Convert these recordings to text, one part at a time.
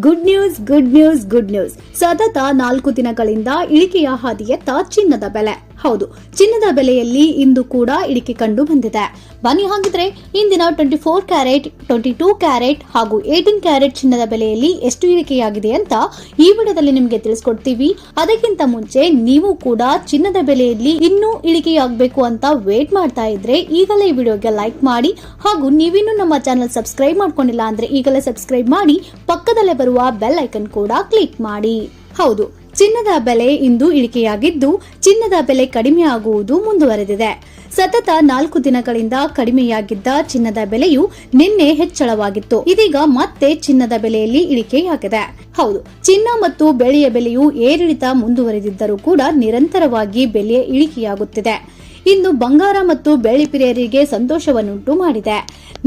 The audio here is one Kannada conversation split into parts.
ಗುಡ್ ನ್ಯೂಸ್ ಸತತ 4 ದಿನಗಳಿಂದ ಇಳಿಕೆಯ ಹಾದಿಯತ್ತ ಚಿನ್ನದ ಬೆಲೆ. ಹೌದು, ಚಿನ್ನದ ಬೆಲೆಯಲ್ಲಿ ಇಂದು ಕೂಡ ಇಳಿಕೆ ಕಂಡು ಬಂದಿದೆ. ಬನ್ನಿ ಹಾಗಿದ್ರೆ ಇಂದಿನ 24 ಕ್ಯಾರೆಟ್, 22 ಕ್ಯಾರೆಟ್ ಹಾಗೂ 18 ಕ್ಯಾರೆಟ್ ಚಿನ್ನದ ಬೆಲೆಯಲ್ಲಿ ಎಷ್ಟು ಇಳಿಕೆಯಾಗಿದೆ ಅಂತ ಈ ವಿಡಿಯೋದಲ್ಲಿ ನಿಮಗೆ ತಿಳಿಸ್ಕೊಡ್ತೀವಿ. ಅದಕ್ಕಿಂತ ಮುಂಚೆ ನೀವು ಕೂಡ ಚಿನ್ನದ ಬೆಲೆಯಲ್ಲಿ ಇನ್ನೂ ಇಳಿಕೆಯಾಗಬೇಕು ಅಂತ ವೇಟ್ ಮಾಡ್ತಾ ಇದ್ರೆ ಈಗಲೇ ಈ ವಿಡಿಯೋಗೆ ಲೈಕ್ ಮಾಡಿ, ಹಾಗೂ ನೀವಿನ್ನೂ ನಮ್ಮ ಚಾನೆಲ್ ಸಬ್ಸ್ಕ್ರೈಬ್ ಮಾಡ್ಕೊಂಡಿಲ್ಲ ಅಂದ್ರೆ ಈಗಲೇ ಸಬ್ಸ್ಕ್ರೈಬ್ ಮಾಡಿ, ಪಕ್ಕದಲ್ಲೇ ಬರುವ ಬೆಲ್ ಐಕನ್ ಕೂಡ ಕ್ಲಿಕ್ ಮಾಡಿ. ಹೌದು, ಚಿನ್ನದ ಬೆಲೆ ಇಂದು ಇಳಿಕೆಯಾಗಿದ್ದು ಚಿನ್ನದ ಬೆಲೆ ಕಡಿಮೆ ಆಗುವುದು ಮುಂದುವರೆದಿದೆ. ಸತತ 4 ದಿನಗಳಿಂದ ಕಡಿಮೆಯಾಗಿದ್ದ ಚಿನ್ನದ ಬೆಲೆಯು ನಿನ್ನೆ ಹೆಚ್ಚಳವಾಗಿತ್ತು. ಇದೀಗ ಮತ್ತೆ ಚಿನ್ನದ ಬೆಲೆಯಲ್ಲಿ ಇಳಿಕೆಯಾಗಿದೆ. ಹೌದು, ಚಿನ್ನ ಮತ್ತು ಬೆಳ್ಳಿಯ ಬೆಲೆಯು ಏರಿಳಿತ ಮುಂದುವರೆದಿದ್ದರೂ ಕೂಡ ನಿರಂತರವಾಗಿ ಬೆಲೆ ಇಳಿಕೆಯಾಗುತ್ತಿದೆ. ಇಂದು ಬಂಗಾರ ಮತ್ತು ಬೆಳ್ಳಿ ಪ್ರಿಯರಿಗೆ ಸಂತೋಷವನ್ನುಂಟು ಮಾಡಿದೆ.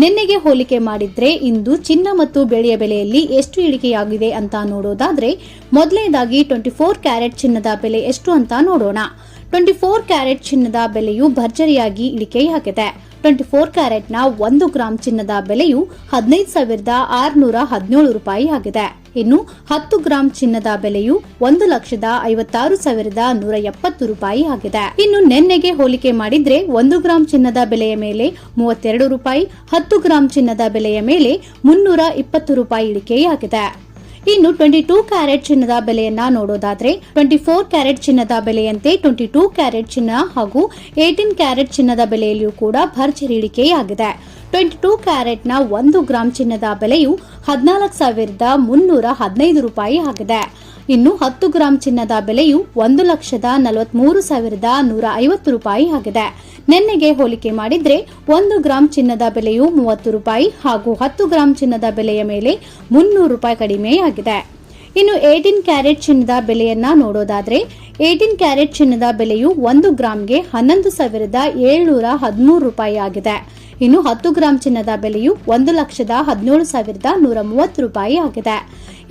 ನಿನ್ನೆಗೆ ಹೋಲಿಕೆ ಮಾಡಿದ್ರೆ ಇಂದು ಚಿನ್ನ ಮತ್ತು ಬೆಳ್ಳಿಯ ಬೆಲೆಯಲ್ಲಿ ಎಷ್ಟು ಇಳಿಕೆಯಾಗಿದೆ ಅಂತ ನೋಡೋದಾದ್ರೆ, ಮೊದಲನೇದಾಗಿ 24 ಕ್ಯಾರೆಟ್ ಚಿನ್ನದ ಬೆಲೆ ಎಷ್ಟು ಅಂತ ನೋಡೋಣ. 24 ಕ್ಯಾರೆಟ್ ಚಿನ್ನದ ಬೆಲೆಯು ಭರ್ಜರಿಯಾಗಿ ಇಳಿಕೆಯಾಗಿದೆ. 24 ಕ್ಯಾರೆಟ್ನ 1 ಗ್ರಾಂ ಚಿನ್ನದ ಬೆಲೆಯು 15,617 ರೂಪಾಯಿ ಆಗಿದೆ. ಇನ್ನು 10 ಗ್ರಾಂ ಚಿನ್ನದ ಬೆಲೆಯು 1,56,170 ರೂಪಾಯಿ ಆಗಿದೆ. ಇನ್ನು ನಿನ್ನೆಗೆ ಹೋಲಿಕೆ ಮಾಡಿದ್ರೆ 1 ಗ್ರಾಂ ಚಿನ್ನದ ಬೆಲೆಯ ಮೇಲೆ 32 ರೂಪಾಯಿ, 10 ಗ್ರಾಂ ಚಿನ್ನದ ಬೆಲೆಯ ಮೇಲೆ 320 ರೂಪಾಯಿ ಇಳಿಕೆಯಾಗಿದೆ. ಇನ್ನು 22 ಕ್ಯಾರೆಟ್ ಚಿನ್ನದ ಬೆಲೆಯನ್ನ ನೋಡೋದಾದ್ರೆ, 24 ಕ್ಯಾರೆಟ್ ಚಿನ್ನದ ಬೆಲೆಯಂತೆ 22 ಕ್ಯಾರೆಟ್ ಚಿನ್ನ ಹಾಗೂ 18 ಕ್ಯಾರೆಟ್ ಚಿನ್ನದ ಬೆಲೆಯಲ್ಲಿಯೂ ಕೂಡ ಭರ್ಜರಿ ಇಳಿಕೆಯಾಗಿದೆ. 22 ಕ್ಯಾರೆಟ್ನ 1 ಗ್ರಾಂ ಚಿನ್ನದ ಬೆಲೆಯು 14,315 ರೂಪಾಯಿ ಆಗಿದೆ. ಇನ್ನು 10 ಗ್ರಾಂ ಚಿನ್ನದ ಬೆಲೆಯು 1,43,150 ರೂಪಾಯಿ ಆಗಿದೆ. ನಿನ್ನೆಗೆ ಹೋಲಿಕೆ ಮಾಡಿದ್ರೆ 1 ಗ್ರಾಂ ಚಿನ್ನದ ಬೆಲೆಯು 30 ರೂಪಾಯಿ ಹಾಗೂ 10 ಗ್ರಾಂ ಚಿನ್ನದ ಬೆಲೆಯ ಮೇಲೆ 300 ರೂಪಾಯಿ ಕಡಿಮೆಯಾಗಿದೆ. ಇನ್ನು 18 ಕ್ಯಾರೆಟ್ ಚಿನ್ನದ ಬೆಲೆಯನ್ನ ನೋಡೋದಾದ್ರೆ, 18 ಕ್ಯಾರೆಟ್ ಚಿನ್ನದ ಬೆಲೆಯು 1 ಗ್ರಾಂಗೆ 11,713 ರೂಪಾಯಿ ಆಗಿದೆ. ಇನ್ನು 10 ಗ್ರಾಂ ಚಿನ್ನದ ಬೆಲೆಯು 1,17,130 ರೂಪಾಯಿ ಆಗಿದೆ.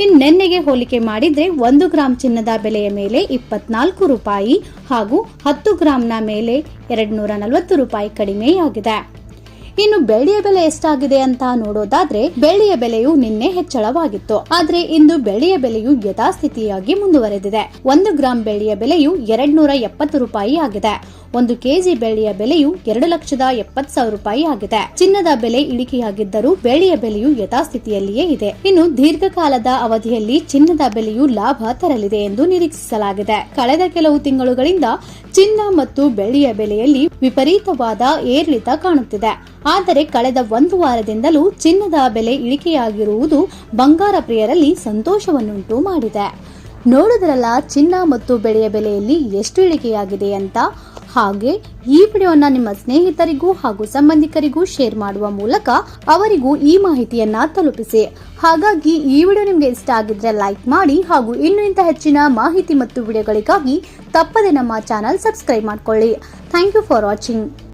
ಇನ್ನು ನಿನ್ನೆಗೆ ಹೋಲಿಕೆ ಮಾಡಿದ್ರೆ 1 ಗ್ರಾಂ ಚಿನ್ನದ ಬೆಲೆಯ ಮೇಲೆ 24 ರೂಪಾಯಿ ಹಾಗೂ 10 ಗ್ರಾಂನ ಮೇಲೆ 240 ರೂಪಾಯಿ ಕಡಿಮೆಯಾಗಿದೆ. ಇನ್ನು ಬೆಳ್ಳಿಯ ಬೆಲೆ ಎಷ್ಟಾಗಿದೆ ಅಂತ ನೋಡೋದಾದ್ರೆ, ಬೆಳ್ಳಿಯ ಬೆಲೆಯು ನಿನ್ನೆ ಹೆಚ್ಚಳವಾಗಿತ್ತು. ಆದ್ರೆ ಇಂದು ಬೆಳ್ಳಿಯ ಬೆಲೆಯು ಯಥಾಸ್ಥಿತಿಯಾಗಿ ಮುಂದುವರೆದಿದೆ. 1 ಗ್ರಾಂ ಬೆಳ್ಳಿಯ ಬೆಲೆಯು 270 ರೂಪಾಯಿ ಆಗಿದೆ. 1 ಕೆಜಿ ಬೆಳ್ಳಿಯ ಬೆಲೆಯು 2,70,000 ರೂಪಾಯಿ ಆಗಿದೆ. ಚಿನ್ನದ ಬೆಲೆ ಇಳಿಕೆಯಾಗಿದ್ದರೂ ಬೆಳ್ಳಿಯ ಬೆಲೆಯು ಯಥಾಸ್ಥಿತಿಯಲ್ಲಿಯೇ ಇದೆ. ಇನ್ನು ದೀರ್ಘಕಾಲದ ಅವಧಿಯಲ್ಲಿ ಚಿನ್ನದ ಬೆಲೆಯು ಲಾಭ ತರಲಿದೆ ಎಂದು ನಿರೀಕ್ಷಿಸಲಾಗಿದೆ. ಕಳೆದ ಕೆಲವು ತಿಂಗಳುಗಳಿಂದ ಚಿನ್ನ ಮತ್ತು ಬೆಳ್ಳಿಯ ಬೆಲೆಯಲ್ಲಿ ವಿಪರೀತವಾದ ಏರಿಳಿತ ಕಾಣುತ್ತಿದೆ. ಆದರೆ ಕಳೆದ 1 ವಾರದಿಂದಲೂ ಚಿನ್ನದ ಬೆಲೆ ಇಳಿಕೆಯಾಗಿರುವುದು ಬಂಗಾರ ಪ್ರಿಯರಲ್ಲಿ ಸಂತೋಷವನ್ನುಂಟು ಮಾಡಿದೆ. ನೋಡಿದ್ರಲ್ಲ ಚಿನ್ನ ಮತ್ತು ಬೆಳ್ಳಿಯ ಬೆಲೆಯಲ್ಲಿ ಎಷ್ಟು ಇಳಿಕೆಯಾಗಿದೆ ಅಂತ. ಹಾಗೆ ಈ ವಿಡಿಯೋನ ನಿಮ್ಮ ಸ್ನೇಹಿತರಿಗೂ ಹಾಗೂ ಸಂಬಂಧಿಕರಿಗೂ ಶೇರ್ ಮಾಡುವ ಮೂಲಕ ಅವರಿಗೂ ಈ ಮಾಹಿತಿಯನ್ನ ತಲುಪಿಸಿ. ಹಾಗಾಗಿ ಈ ವಿಡಿಯೋ ನಿಮಗೆ ಇಷ್ಟ ಆಗಿದ್ರೆ ಲೈಕ್ ಮಾಡಿ, ಹಾಗೂ ಇನ್ನೂ ಇಂಥ ಹೆಚ್ಚಿನ ಮಾಹಿತಿ ಮತ್ತು ವಿಡಿಯೋಗಳಿಗಾಗಿ ತಪ್ಪದೆ ನಮ್ಮ ಚಾನೆಲ್ ಸಬ್ಸ್ಕ್ರೈಬ್ ಮಾಡ್ಕೊಳ್ಳಿ. Thank you for watching.